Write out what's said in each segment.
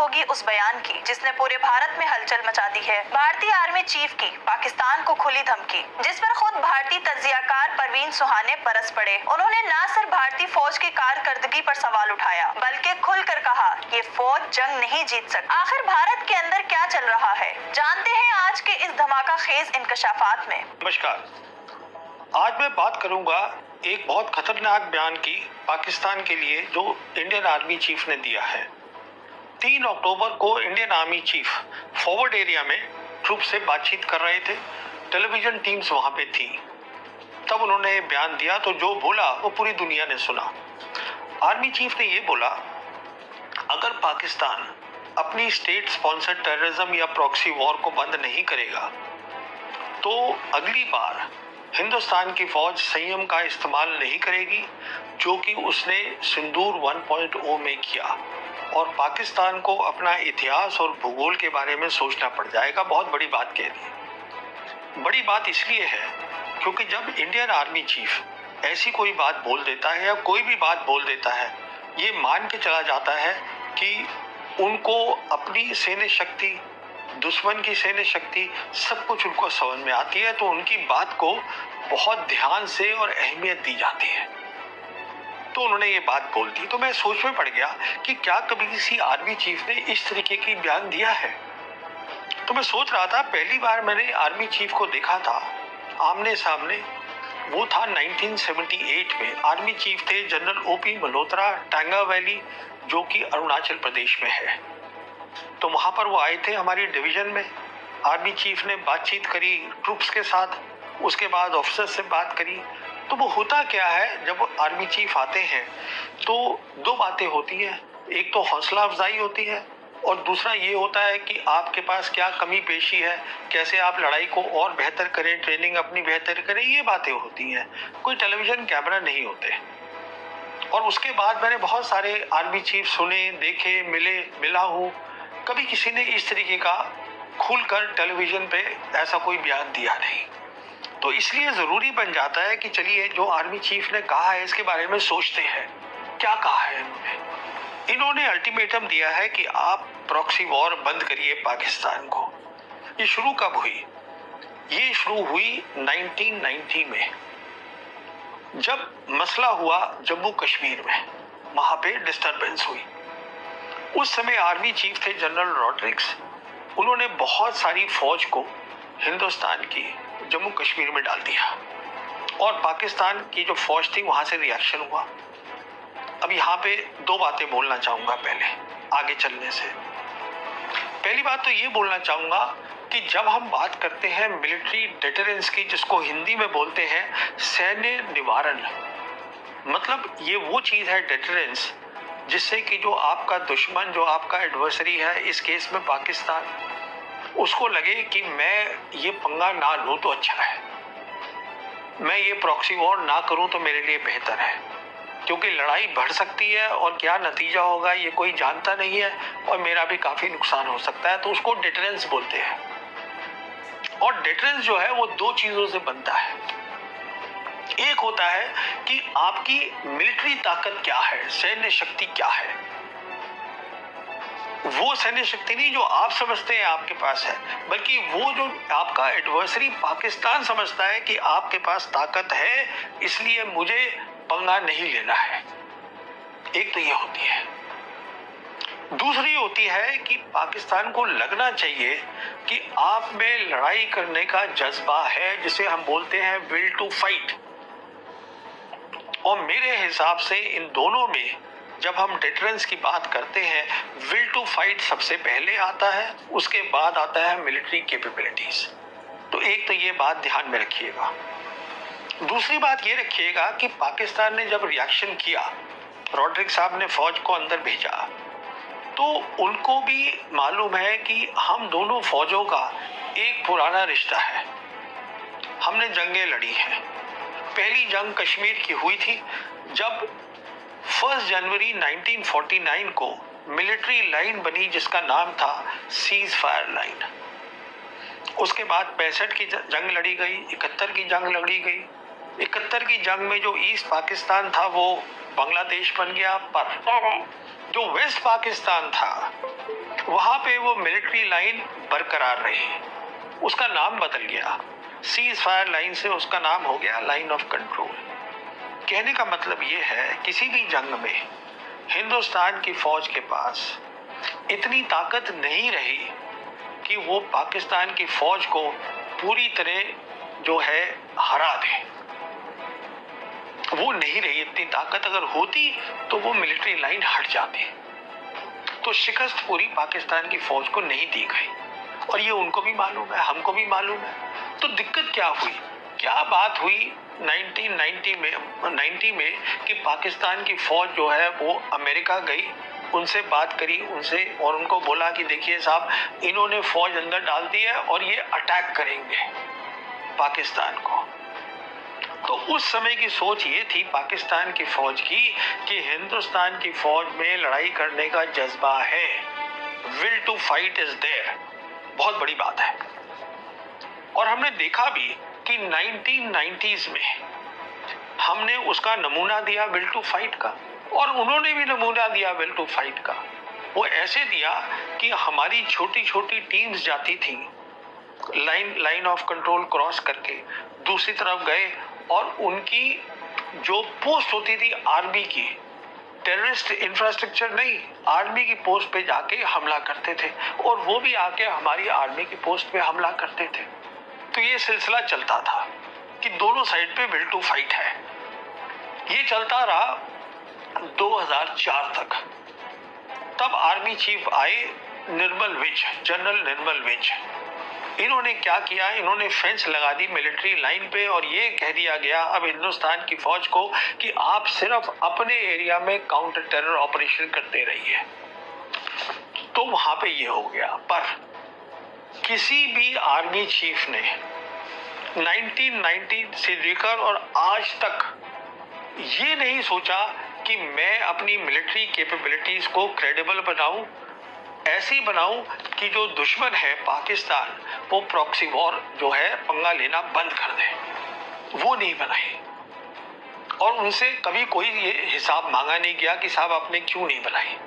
होगी उस बयान की जिसने पूरे भारत में हलचल मचा दी है। भारतीय आर्मी चीफ की पाकिस्तान को खुली धमकी, जिस पर खुद भारतीय तज्जियाकार परवीन सुहाने बरस पड़े। उन्होंने न सिर्फ भारतीय फौज की कारकर्दगी पर सवाल उठाया बल्कि खुलकर कहा ये फौज जंग नहीं जीत सकती। आखिर भारत के अंदर क्या चल रहा है, जानते हैं आज के इस धमाका खेज इंकशाफात में। नमस्कार, आज मैं बात करूंगा एक बहुत खतरनाक बयान की पाकिस्तान के लिए जो इंडियन आर्मी चीफ ने दिया है। 3 अक्टूबर को Indian army chief forward area में ट्रूप से बातचीत कर रहे थे। टेलीविजन टीम्स वहां पे थी। तब उन्होंने बयान दिया तो जो बोला वो पूरी दुनिया ने सुना। आर्मी चीफ ने ये बोला, अगर पाकिस्तान अपनी स्टेट स्पॉन्सर्ड टेररिज्म या प्रॉक्सी वॉर को बंद नहीं करेगा तो अगली बार हिंदुस्तान की फौज संयम का इस्तेमाल नहीं करेगी जो कि उसने सिंदूर 1.0 में किया, और पाकिस्तान को अपना इतिहास और भूगोल के बारे में सोचना पड़ जाएगा। बहुत बड़ी बात कह दी। बड़ी बात इसलिए है क्योंकि जब इंडियन आर्मी चीफ ऐसी कोई बात बोल देता है या कोई भी बात बोल देता है, ये मान के चला जाता है कि उनको अपनी सैन्य शक्ति, दुश्मन की सैन्य शक्ति, सब कुछ उनको समझ में आती है, तो उनकी बात को बहुत ध्यान से और अहमियत दी जाती है। तो उन्होंने ये बात बोल दी तो मैं सोच में पड़ गया कि क्या कभी किसी आर्मी चीफ ने इस तरीके की बयान दिया है। तो मैं सोच रहा था, पहली बार मैंने आर्मी चीफ को देखा था आमने सामने, वो था 1978 में। आर्मी चीफ थे जनरल ओपी मल्होत्रा, टांगा वैली जो कि अरुणाचल प्रदेश में है। तो वहां पर वो आए थे हमारी डिवीजन में। आर्मी चीफ ने बातचीत करी ट्रूप्स के साथ, उसके बाद ऑफिसर्स से बात करी। तो वो होता क्या है, जब आर्मी चीफ आते हैं तो 2 बातें होती हैं। एक तो हौसला अफजाई होती है और दूसरा ये होता है कि आपके पास क्या कमी पेशी है, कैसे आप लड़ाई को और बेहतर करें, ट्रेनिंग अपनी बेहतर करें, ये बातें होती हैं। कोई टेलीविजन कैमरा नहीं होते। और उसके बाद मैंने बहुत सारे आर्मी चीफ सुने, देखे, मिला हूँ। कभी किसी ने इस तरीके का खुलकर टेलीविजन पे ऐसा कोई बयान दिया नहीं। तो इसलिए जरूरी बन जाता है कि चलिए जो आर्मी चीफ ने कहा है इसके बारे में सोचते हैं। क्या कहा है इन्होंने अल्टीमेटम दिया है कि आप प्रॉक्सी वॉर बंद करिए पाकिस्तान को। ये शुरू कब हुई? ये शुरू हुई 1990 में, जब मसला हुआ जम्मू कश्मीर में, वहां पे डिस्टरबेंस हुई। उस समय आर्मी चीफ थे जनरल रॉड्रिक्स। उन्होंने बहुत सारी फौज को हिंदुस्तान की जम्मू कश्मीर में डाल दिया और पाकिस्तान की जो फौज थी वहां से रिएक्शन हुआ। अब यहाँ पे 2 बातें बोलना चाहूंगा पहले आगे चलने से। पहली बात तो ये बोलना चाहूंगा कि जब हम बात करते हैं मिलिट्री डिटरेंस की, जिसको हिंदी में बोलते हैं सैन्य निवारण, मतलब ये वो चीज है डिटरेंस जिससे कि जो आपका दुश्मन, जो आपका एडवर्सरी है, इस केस में पाकिस्तान, उसको लगे कि मैं ये पंगा ना लूं तो अच्छा है, मैं ये प्रॉक्सी वॉर ना करूं तो मेरे लिए बेहतर है, क्योंकि लड़ाई बढ़ सकती है और क्या नतीजा होगा ये कोई जानता नहीं है और मेरा भी काफी नुकसान हो सकता है। तो उसको डिटरेंस बोलते हैं। और डिटरेंस जो है वो 2 चीजों से बनता है। एक होता है कि आपकी मिलिट्री ताकत क्या है, सैन्य शक्ति क्या है। वो सैन्य शक्ति नहीं जो आप समझते हैं आपके पास है, बल्कि वो जो आपका एडवर्सरी पाकिस्तान समझता है कि आपके पास ताकत है, इसलिए मुझे पंगा नहीं लेना है। एक तो ये होती है। दूसरी होती है कि पाकिस्तान को लगना चाहिए कि आप में लड़ाई करने का जज्बा है, जिसे हम बोलते हैं विल टू फाइट। और मेरे हिसाब से इन दोनों में जब हम डिटरेंस की बात करते हैं, विल टू फाइट सबसे पहले आता है, उसके बाद आता है मिलिट्री कैपेबिलिटीज। तो एक तो ये बात ध्यान में रखिएगा। दूसरी बात ये रखिएगा कि पाकिस्तान ने जब रिएक्शन किया, रॉड्रिक्स साहब ने फौज को अंदर भेजा, तो उनको भी मालूम है कि हम दोनों फौजों का एक पुराना रिश्ता है। हमने जंगें लड़ी हैं। पहली जंग कश्मीर की हुई थी जब 1 जनवरी 1949 को मिलिट्री लाइन बनी जिसका नाम था सीज फायर लाइन। उसके बाद 65 की जंग लड़ी गई, 71 की जंग लड़ी गई। 71 की जंग में जो ईस्ट पाकिस्तान था वो बांग्लादेश बन गया, पर जो वेस्ट पाकिस्तान था वहां पे वो मिलिट्री लाइन बरकरार रही, उसका नाम बदल गया, सीज फायर लाइन से उसका नाम हो गया लाइन ऑफ कंट्रोल। कहने का मतलब ये है किसी भी जंग में हिंदुस्तान की फौज के पास इतनी ताकत नहीं रही कि वो पाकिस्तान की फौज को पूरी तरह जो है हरा दे। वो नहीं रही इतनी ताकत, अगर होती तो वो मिलिट्री लाइन हट जाती। तो शिकस्त पूरी पाकिस्तान की फौज को नहीं दी गई और ये उनको भी मालूम है, हमको भी मालूम है। तो दिक्कत क्या हुई, क्या बात हुई 1990 में कि पाकिस्तान की फौज जो है वो अमेरिका गई, उनसे बात करी उनसे और उनको बोला कि देखिए साहब इन्होंने फौज अंदर डाल दी है और ये अटैक करेंगे पाकिस्तान को। तो उस समय की सोच ये थी पाकिस्तान की फौज की कि हिंदुस्तान की फौज में लड़ाई करने का जज्बा है, will to fight is there. बहुत बड़ी बात है। और हमने देखा भी कि 1990s में हमने उसका नमूना दिया विल टू फाइट का, और उन्होंने भी नमूना दिया विल टू फाइट का। वो ऐसे दिया कि हमारी छोटी छोटी टीम्स जाती थी, लाइन ऑफ कंट्रोल क्रॉस करके दूसरी तरफ गए और उनकी जो पोस्ट होती थी आर्मी की, टेररिस्ट इंफ्रास्ट्रक्चर नहीं, आर्मी की पोस्ट पे जाके हमला करते थे और वो भी आके हमारी आर्मी की पोस्ट पे हमला करते थे। तो ये सिलसिला चलता था कि दोनों साइड पे विल टू फाइट है। ये चलता रहा 2004 तक। तब आर्मी चीफ आए निर्मल विज, जनरल निर्मल विज। इन्होंने क्या किया, इन्होंने फेंस लगा दी मिलिट्री लाइन पे और ये कह दिया गया अब हिंदुस्तान की फौज को कि आप सिर्फ अपने एरिया में काउंटर टेरर ऑपरेशन करते रहिए। तो वहां पे ये हो गया। पर किसी भी आर्मी चीफ ने 1990 से लेकर और आज तक ये नहीं सोचा कि मैं अपनी मिलिट्री कैपेबिलिटीज को क्रेडिबल बनाऊं, ऐसी बनाऊं कि जो दुश्मन है पाकिस्तान वो प्रॉक्सी वॉर जो है पंगा लेना बंद कर दे। वो नहीं बनाई और उनसे कभी कोई ये हिसाब मांगा नहीं गया कि साहब आपने क्यों नहीं बनाई।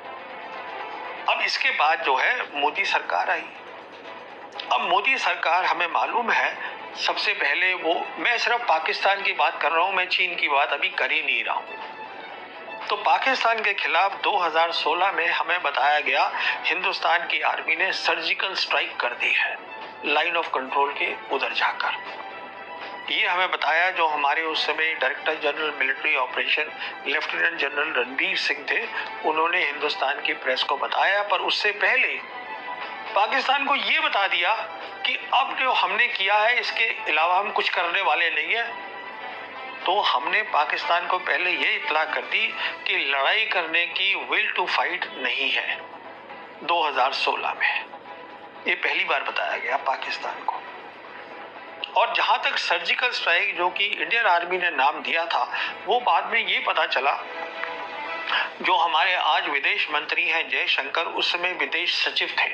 अब इसके बाद जो है मोदी सरकार आई। अब मोदी सरकार हमें मालूम है सबसे पहले वो, मैं सिर्फ पाकिस्तान की बात कर रहा हूं, मैं चीन की बात अभी कर ही नहीं रहा हूं। तो पाकिस्तान के खिलाफ 2016 में हमें बताया गया हिंदुस्तान की आर्मी ने सर्जिकल स्ट्राइक कर दी है लाइन ऑफ कंट्रोल के उधर जाकर। ये हमें बताया जो हमारे उस समय director general military operation lieutenant general Ranbir Singh थे, उन्होंने हिंदुस्तान की प्रेस को बताया। पर उससे पहले पाकिस्तान को ये बता दिया कि अब जो हमने किया है इसके अलावा हम कुछ करने वाले नहीं है। तो हमने पाकिस्तान को पहले ये इत्तला कर दी कि लड़ाई करने की विल टू फाइट नहीं है। 2016 में ये पहली बार बताया गया पाकिस्तान को। और जहां तक सर्जिकल स्ट्राइक जो कि इंडियन आर्मी ने नाम दिया था, वो बाद में ये पता चला, जो हमारे आज विदेश मंत्री हैं जयशंकर, उस समय विदेश सचिव थे,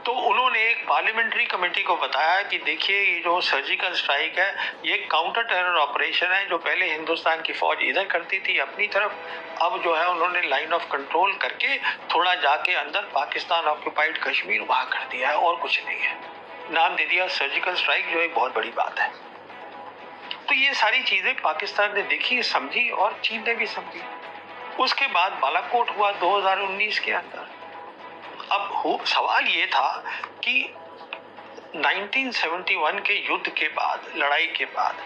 तो उन्होंने एक पार्लियामेंट्री कमेटी को बताया कि देखिए ये जो सर्जिकल स्ट्राइक है ये काउंटर टेरर ऑपरेशन है। जो पहले हिंदुस्तान की फौज इधर करती थी अपनी तरफ, अब जो है उन्होंने लाइन ऑफ कंट्रोल करके थोड़ा जाके अंदर पाकिस्तान ऑक्युपाइड कश्मीर वहां कर दिया है और कुछ नहीं है। नाम दे दिया सर्जिकल स्ट्राइक, जो एक बहुत बड़ी बात है। तो ये सारी चीजें पाकिस्तान ने देखी, समझी और चीन ने भी समझी। उसके बाद बालाकोट हुआ 2019 के अंदर। अब सवाल ये था कि 1971 के युद्ध के बाद, लड़ाई के बाद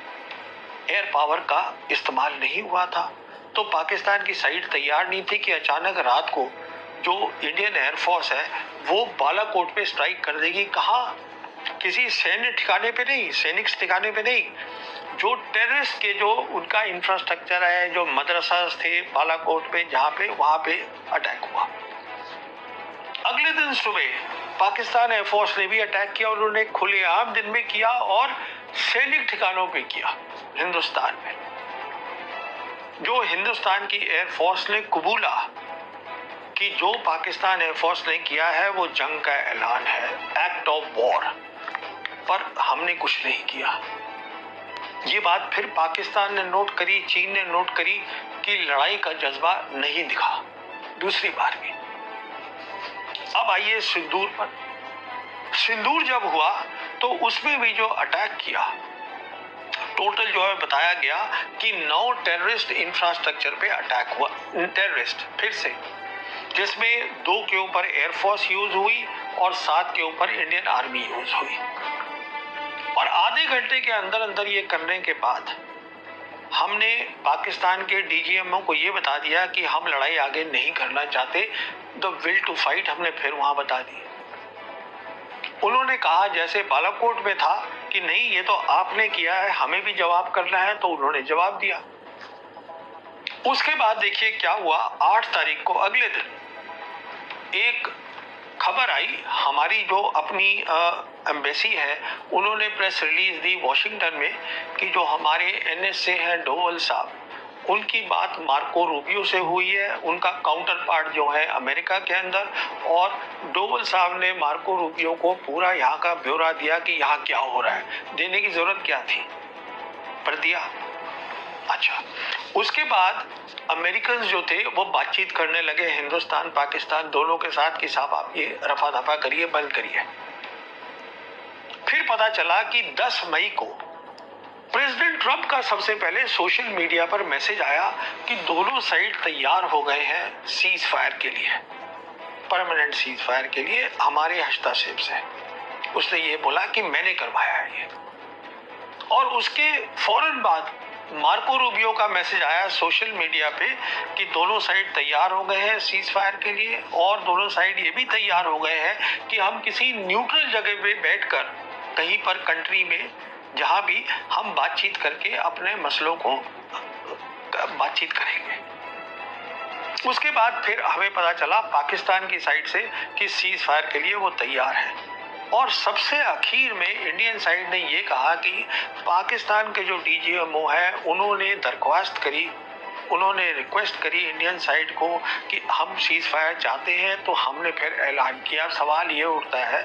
एयर पावर का इस्तेमाल नहीं हुआ था, तो पाकिस्तान की साइड तैयार नहीं थी कि अचानक रात को जो इंडियन एयरफोर्स है वो बालाकोट पे स्ट्राइक कर देगी। कहाँ? किसी सैन्य ठिकाने पे नहीं, सैनिक ठिकाने पे नहीं, जो टेररिस्ट के जो उनका इंफ्रास्ट्रक्चर है, जो मदरसा थे बालाकोट पे, जहाँ पे वहां पे अटैक हुआ। अगले दिन सुबह पाकिस्तान एयरफोर्स ने भी अटैक किया। उन्होंने खुलेआम दिन में किया और सैनिक ठिकानों पे किया हिंदुस्तान में। जो हिंदुस्तान की एयरफोर्स ने कबूला कि जो पाकिस्तान एयरफोर्स ने किया है वो जंग का ऐलान है, एक्ट ऑफ वॉर। पर हमने कुछ नहीं किया। ये बात फिर पाकिस्तान ने नोट करी, चीन ने नोट करी कि लड़ाई का जज्बा नहीं दिखा दूसरी बार भी। आइए सिंदूर पर। सिंदूर जब हुआ तो उसमें भी जो अटैक किया, टोटल जो है बताया गया कि 9 टेररिस्ट इंफ्रास्ट्रक्चर पे अटैक हुआ, टेररिस्ट फिर से, जिसमें 2 के ऊपर एयरफोर्स यूज हुई और 7 के ऊपर इंडियन आर्मी यूज हुई। और आधे घंटे के अंदर अंदर ये करने के बाद हमने पाकिस्तान के डीजीएमओ को ये बता दिया कि हम लड़ाई आगे नहीं करना चाहते, द विल टू फाइट हमने फिर वहां बता दी। उन्होंने कहा जैसे बालाकोट में था कि नहीं ये तो आपने किया है, हमें भी जवाब करना है, तो उन्होंने जवाब दिया। उसके बाद देखिए क्या हुआ, 8 तारीख को अगले दिन एक खबर आई, हमारी जो अपनी एम्बेसी है उन्होंने प्रेस रिलीज दी वॉशिंगटन में कि जो हमारे एनएसए हैं डोवल साहब, उनकी बात मार्को रूबियो से हुई है, उनका काउंटर पार्ट जो है अमेरिका के अंदर, और डोवल साहब ने मार्को रूबियो को पूरा यहाँ का ब्यौरा दिया कि यहाँ क्या हो रहा है। देने की जरूरत क्या थी, पर दिया। अच्छा, उसके बाद अमेरिकन जो थे वो बातचीत करने लगे हिंदुस्तान पाकिस्तान दोनों के साथ कि साहब आप ये रफा दफा करिए, बंद करिए। फिर पता चला कि 10 मई को प्रेसिडेंट ट्रंप का सबसे पहले सोशल मीडिया पर मैसेज आया कि दोनों साइड तैयार हो गए हैं सीज फायर के लिए, परमानेंट सीज फायर के लिए हमारे हस्तक्षेप से। उसने ये बोला कि मैंने करवाया है ये। और उसके फौरन बाद मार्को रूबियो का मैसेज आया सोशल मीडिया पे कि दोनों साइड तैयार हो गए हैं सीज फायर के लिए, और दोनों साइड ये भी तैयार हो गए हैं कि हम किसी न्यूट्रल जगह पे बैठकर कहीं पर कंट्री में जहां भी हम बातचीत करके अपने मसलों को बातचीत करेंगे। उसके बाद फिर हमें पता चला पाकिस्तान की साइड से कि सीज फायर के लिए वो तैयार है। और सबसे आखिर में इंडियन साइड ने ये कहा कि पाकिस्तान के जो डीजीएमओ है उन्होंने दरख्वास्त करी, उन्होंने रिक्वेस्ट करी इंडियन साइड को कि हम सीज फायर चाहते हैं, तो हमने फिर ऐलान किया। सवाल ये उठता है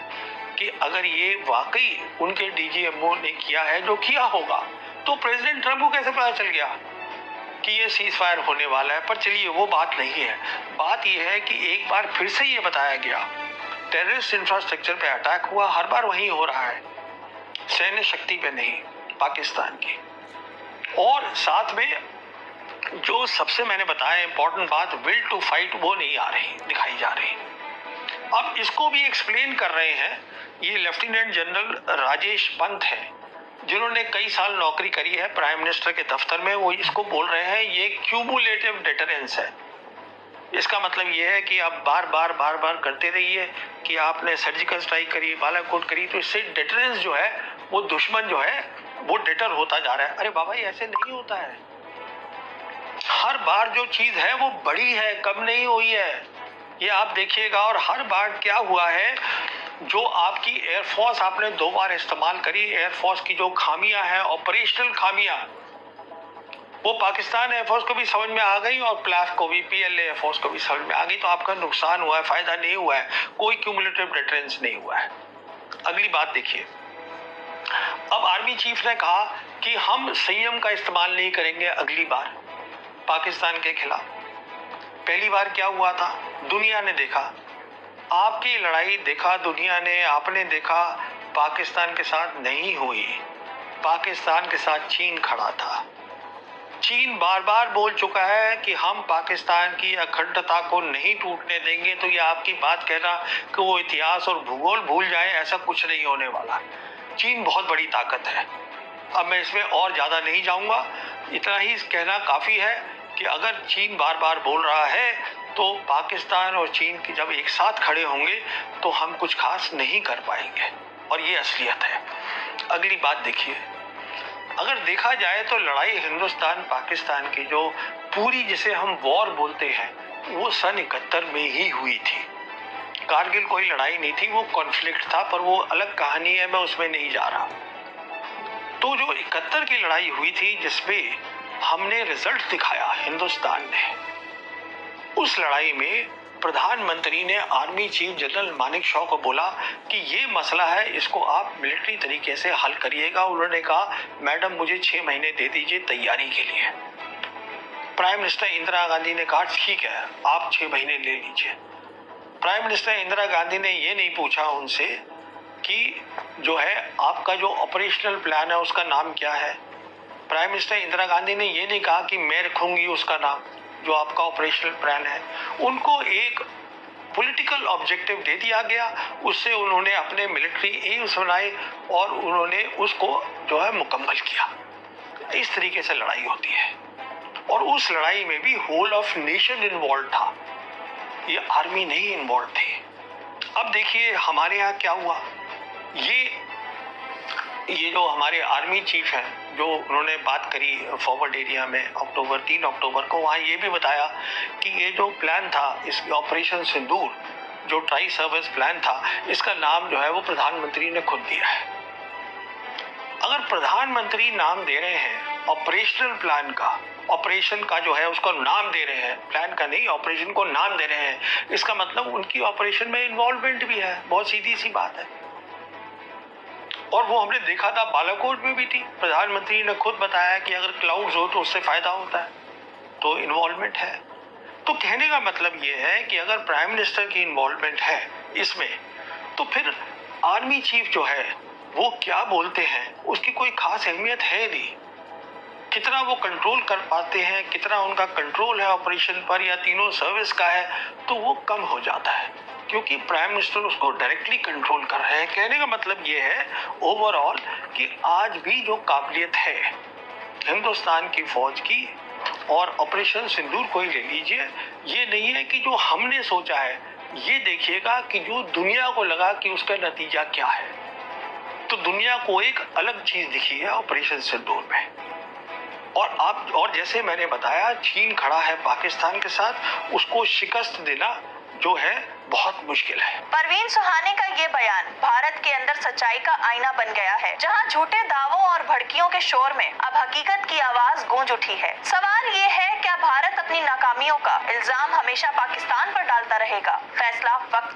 कि अगर ये वाकई उनके डीजीएमओ ने किया है जो किया होगा, तो प्रेसिडेंट ट्रंप को कैसे पता चल गया कि ये सीज फायर होने वाला है? पर चलिए वो बात नहीं है। बात ये है कि एक बार फिर से ये बताया गया टेररिस्ट इंफ्रास्ट्रक्चर पे अटैक हुआ, हर बार वही हो रहा है, सैन्य शक्ति पे नहीं, पाकिस्तान की। और साथ में जो सबसे मैंने बताया इंपॉर्टेंट बात, विल टू फाइट, वो नहीं आ रही, दिखाई जा रही। अब इसको भी एक्सप्लेन कर रहे हैं ये लेफ्टिनेंट जनरल राजेश पंत है, जिन्होंने कई साल नौकरी करी है प्राइम मिनिस्टर के दफ्तर में। वो इसको बोल रहे हैं ये क्यूमुलेटिव डिटरेंस है। इसका मतलब ये है कि आप बार बार करते रहिए कि आपने सर्जिकल स्ट्राइक करी, बालाकोट करी, तो इससे डिटरेंस जो है वो दुश्मन जो है वो डिटर होता जा रहा है। अरे बाबा ऐसे नहीं होता है, हर बार जो चीज है वो बड़ी है, कम नहीं हुई है, ये आप देखिएगा। और हर बार क्या हुआ है, जो आपकी एयरफोर्स आपने 2 बार इस्तेमाल करी, एयरफोर्स की जो खामियां हैं, ऑपरेशनल खामियां, वो पाकिस्तान एयरफोर्स को भी समझ में आ गई और प्लाफ को भी, पीएलए एयरफोर्स को भी समझ में आ गई, तो आपका नुकसान हुआ है, फायदा नहीं हुआ है, कोई क्यूमुलेटिव डिटरेंस नहीं हुआ है। अगली बात देखिए, अब आर्मी चीफ ने कहा कि हम संयम का इस्तेमाल नहीं करेंगे अगली बार पाकिस्तान के खिलाफ। पहली बार क्या हुआ था, दुनिया ने देखा, आपकी लड़ाई देखा दुनिया ने, आपने देखा पाकिस्तान के साथ नहीं हुई, पाकिस्तान के साथ चीन खड़ा था। चीन बार बार बोल चुका है कि हम पाकिस्तान की अखंडता को नहीं टूटने देंगे, तो ये आपकी बात कहना कि वो इतिहास और भूगोल भूल जाए, ऐसा कुछ नहीं होने वाला। चीन बहुत बड़ी ताकत है। अब मैं इसमें और ज्यादा नहीं जाऊंगा, इतना ही कहना काफी है कि अगर चीन बार बार बोल रहा है तो पाकिस्तान और चीन की जब एक साथ खड़े होंगे तो हम कुछ खास नहीं कर पाएंगे, और ये असलियत है। अगली बात देखिए, अगर देखा जाए तो लड़ाई हिंदुस्तान पाकिस्तान की जो पूरी जिसे हम वॉर बोलते हैं वो सन 71 में ही हुई थी। कारगिल कोई लड़ाई नहीं थी, वो कॉन्फ्लिक्ट था, पर वो अलग कहानी है, मैं उसमें नहीं जा रहा। तो जो 71 की लड़ाई हुई थी जिसमें हमने रिजल्ट दिखाया हिंदुस्तान ने, उस लड़ाई में प्रधानमंत्री ने army chief general Manik Shaw को बोला कि ये मसला है, इसको आप मिलिट्री तरीके से हल करिएगा। उन्होंने कहा मैडम मुझे 6 महीने दे दीजिए तैयारी के लिए। प्राइम मिनिस्टर इंदिरा गांधी ने कहा ठीक है आप 6 महीने ले लीजिए। प्राइम मिनिस्टर इंदिरा गांधी ने ये नहीं पूछा उनसे कि जो है आपका जो ऑपरेशनल प्लान है उसका नाम क्या है। प्राइम मिनिस्टर इंदिरा गांधी ने ये नहीं कहा कि मैं रखूंगी उसका नाम, जो आपका ऑपरेशनल प्लान है। उनको एक पॉलिटिकल ऑब्जेक्टिव दे दिया गया, उससे उन्होंने अपने मिलिट्री एम्स बनाए और उन्होंने उसको जो है मुकम्मल किया। इस तरीके से लड़ाई होती है और उस लड़ाई में भी होल ऑफ नेशन इन्वॉल्व था, ये आर्मी नहीं इन्वॉल्व थे। अब देखिए हमारे यहाँ क्या हुआ, ये जो हमारे आर्मी चीफ हैं, जो उन्होंने बात करी फॉरवर्ड एरिया में 3 अक्टूबर को, वहाँ ये भी बताया कि ये जो प्लान था, इस ऑपरेशन सिंदूर जो ट्राई सर्विस प्लान था, इसका नाम जो है वो प्रधानमंत्री ने खुद दिया है। अगर प्रधानमंत्री नाम दे रहे हैं ऑपरेशनल प्लान का, ऑपरेशन का जो है उसको नाम दे रहे हैं, प्लान का नहीं, ऑपरेशन को नाम दे रहे हैं, इसका मतलब उनकी ऑपरेशन में इन्वॉल्वमेंट भी है। बहुत सीधी सी बात है। और वो हमने देखा था बालाकोट में भी थी। प्रधानमंत्री ने खुद बताया कि अगर क्लाउड्स हो तो उससे फायदा होता है, तो इन्वॉल्वमेंट है। तो कहने का मतलब ये है कि अगर प्राइम मिनिस्टर की इन्वॉल्वमेंट है इसमें, तो फिर आर्मी चीफ जो है वो क्या बोलते हैं उसकी कोई खास अहमियत है नहीं। कितना वो कंट्रोल कर पाते हैं, कितना उनका कंट्रोल है ऑपरेशन पर या तीनों सर्विस का है, तो वो कम हो जाता है, क्योंकि प्राइम मिनिस्टर उसको डायरेक्टली कंट्रोल कर रहे हैं। कहने का मतलब ये है ओवरऑल कि आज भी जो काबिलियत है हिंदुस्तान की फौज की, और ऑपरेशन सिंदूर को ही ले लीजिए, ये नहीं है कि जो हमने सोचा है, ये देखिएगा कि जो दुनिया को लगा कि उसका नतीजा क्या है। तो दुनिया को एक अलग चीज दिखी है ऑपरेशन सिंदूर में। और जैसे मैंने बताया, चीन खड़ा है पाकिस्तान के साथ, उसको शिकस्त देना जो है बहुत मुश्किल है। परवीन सुहाने का ये बयान भारत के अंदर सच्चाई का आईना बन गया है, जहां झूठे दावों और भड़कियों के शोर में अब हकीकत की आवाज गूंज उठी है। सवाल ये है, क्या भारत अपनी नाकामियों का इल्जाम हमेशा पाकिस्तान पर डालता रहेगा? फैसला वक्त